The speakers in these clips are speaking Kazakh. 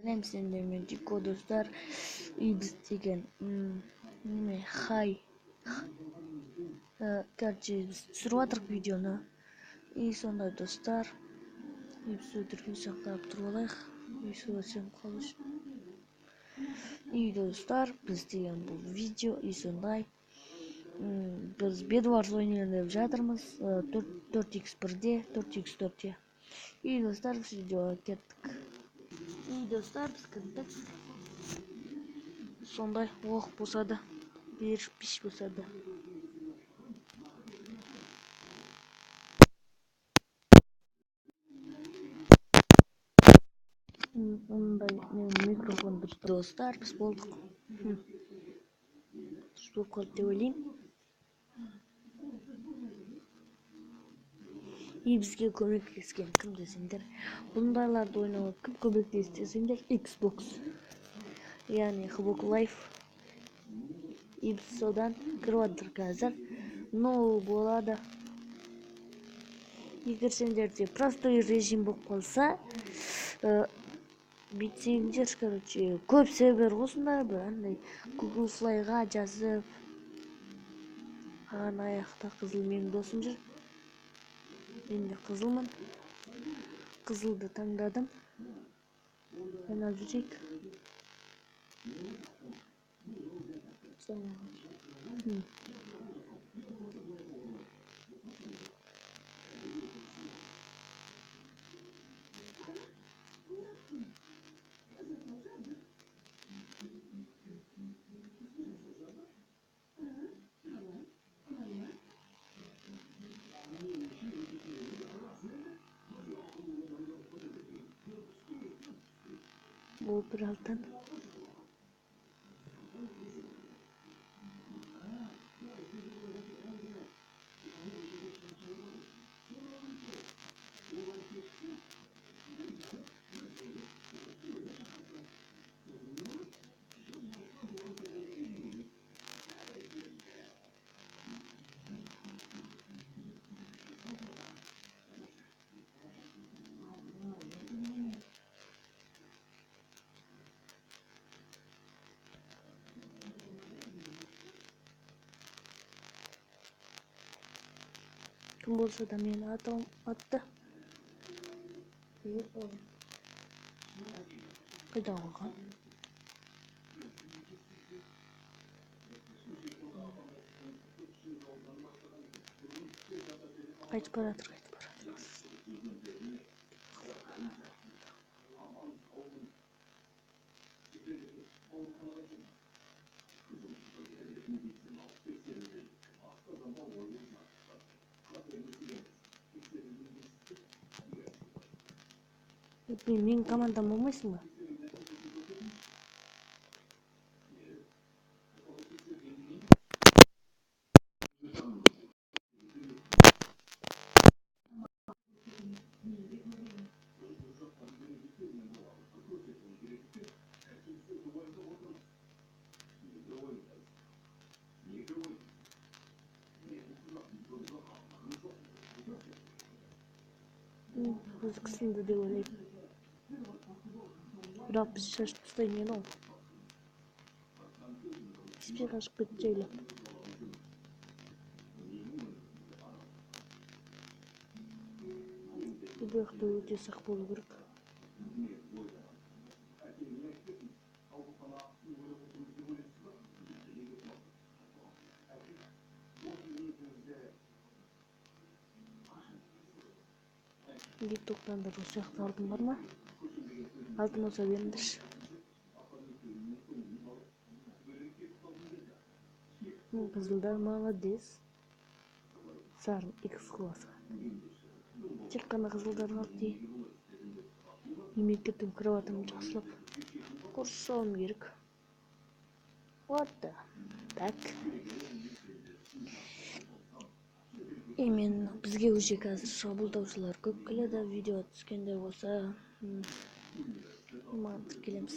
Hem senden Diko dostlar biz деген неме хай короче түсіріп жатырық видеоны и сондай достар біз өтірігін сақтап тұрып алайық и сөйлесем қалыш и достар біз деген бұл видео и сондай біз Bedwars ойнайын деп жатырмыз 4x1-де 4x4-те и достар біз видеоға кеттік и достар біз кірдік сондай оқ болса да беріш пиш болса да ондай микрофон дұрыс достар біз болдық дұрыс болып қалды деп ойлаймын и бізге көмектескен кім десеңдер бұндайларды ойнауға кім көмектесті десеңдер Xbox яғни Xbox Live и біз содан кіріп жатырмыз қазір но болады егер де простой режим болып қалса бүйтсеңдер короче көп сервер осындай бір андай Google Flyға жазып ана аяқта қызыл менің досым жүр мен де қызылмын қызылды таңдадым ойнап жүрейік бұл біраздан кім болса да мені атты қайда қалған қайтып бара жатыр менің командам болмайсың ба қызықсынды деп ойлаймын бірақ біз шашып тастаймын ау іспен қашып кетті жайлап бұл жақта өте сақ болу керек тиктоктан да осы жақта алтын бар ма алтын болса беріңдерші қызылдар молодец сарын X классқа тек қана қызылдар қалды дей мемлекеттің кроватымын жақсылап қоршауым керек вот так именно бізге уже қазір шабуылдаушылар көп келеді видео түскенде болса маған тіркелеміз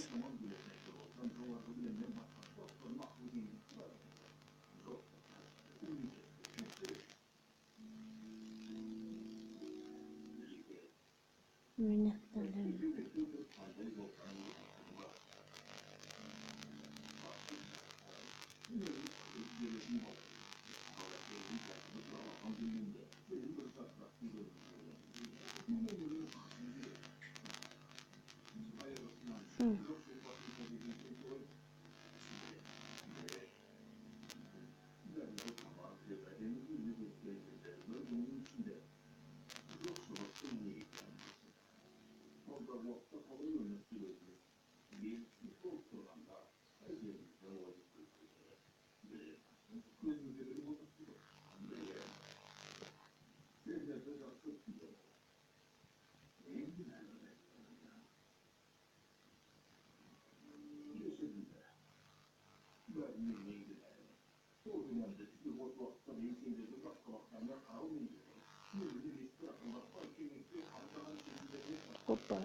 Hoppa.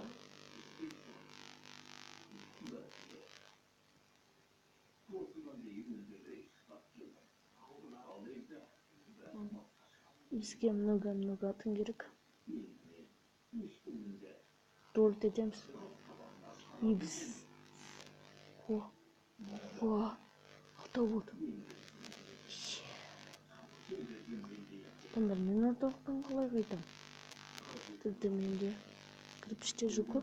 Bizga много atın gerek. Doğru dedemiz. İyi biz. Автовод. Bunlar ne ortalıktan kolay kaydım. Dedi menде. Кірпіште жүгі.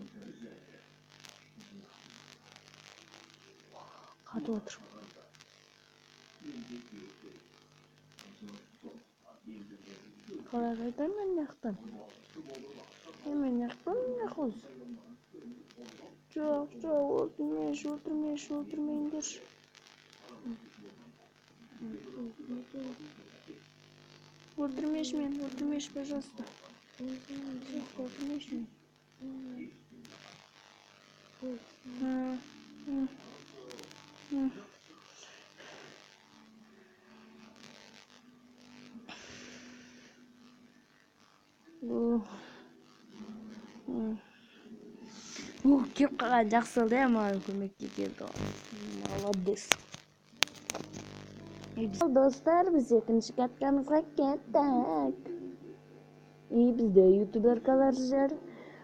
Қатып отыр. Қалай қайдам мен яқтан? Мен яқтан яқыз. Жоқ, өлтірмейіндер. Өлтірмеш, пожалуйста. Өлтірмеш мен. Кеп қалған жақсы болды иә, маған көмекке келді. Молодец. Достар, біз екінші каткамызға кеттік. Бізде ютуберкалар жүр.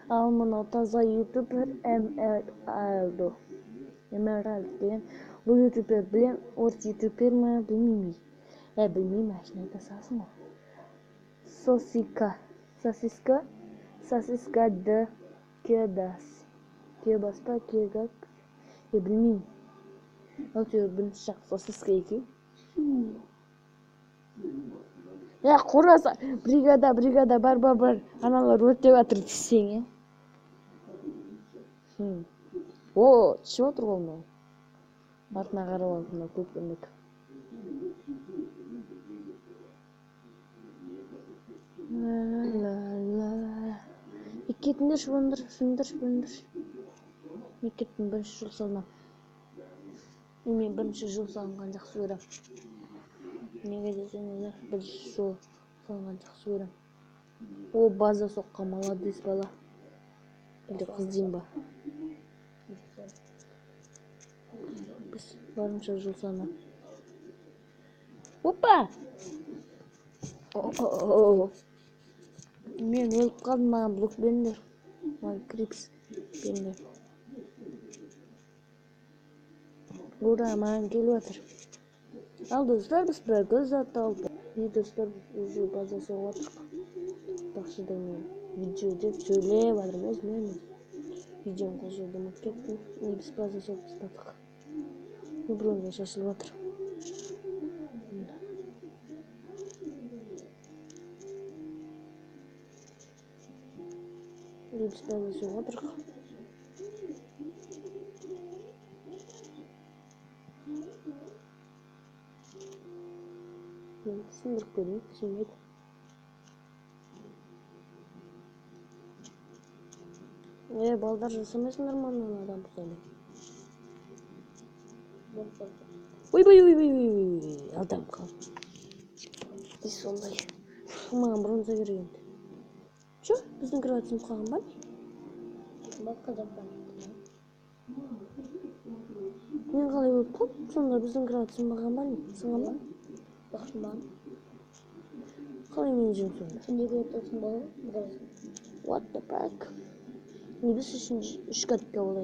Ал мынау таза ютубер Emerald деген. Бұл ютубер білем, орыс ютубер ма білмеймін. Білмеймін, ашын айта салсын ғой. Сосиска д кедас. Кебас па, кегак. Білмеймін. Әйтеуір бірінші жақ сосиска екен. Қораса, бригада, бар. Аналар өртеп атыр десең, түсіп отыр ғой мынау. Артына қарап алып, мынау көкпендік. Мектептің бірінші жыл салынам. Мен бірінші жыл салынған жақсы көрем. Неге десеңіздер, бірінші жыл салынған жақсы көрем. О, база соққан, молодец бала. Әлде қыз дейін ба? Біз барынша жыл салынам. Опа! Мен өліп қалдым, маған блок беріңдер. Маған крипс беріңдер. Ура, маған келіп отыр. Ал достар, біз бір көз аталды. Достар, біз база соғып отырық. Тақшыда мен видео деп сөйлеп жатырмын, өзімен. Видеоны қосуды кеттім. Біз база соғып бастадық. Біреуге шашылып жатыр. Біз база соғып отырық. Сындырып көрейін, түсінмеді. Балдар жасамайсыңдар ма онан адам бұзады? Ой, адам қалды. Сондай. Маған бронза керек енді. Шо, біздің кроватымыз қалған ба? Басқа жақтан. Мен қалай болып қалдым? Сонда біздің кроватымыз қалған ба? Сыңған ба? Бақшыман. Қалай мен жем сонда? Сендегі отырсын болу? What the fuck? Біз үшін үш катка болайын.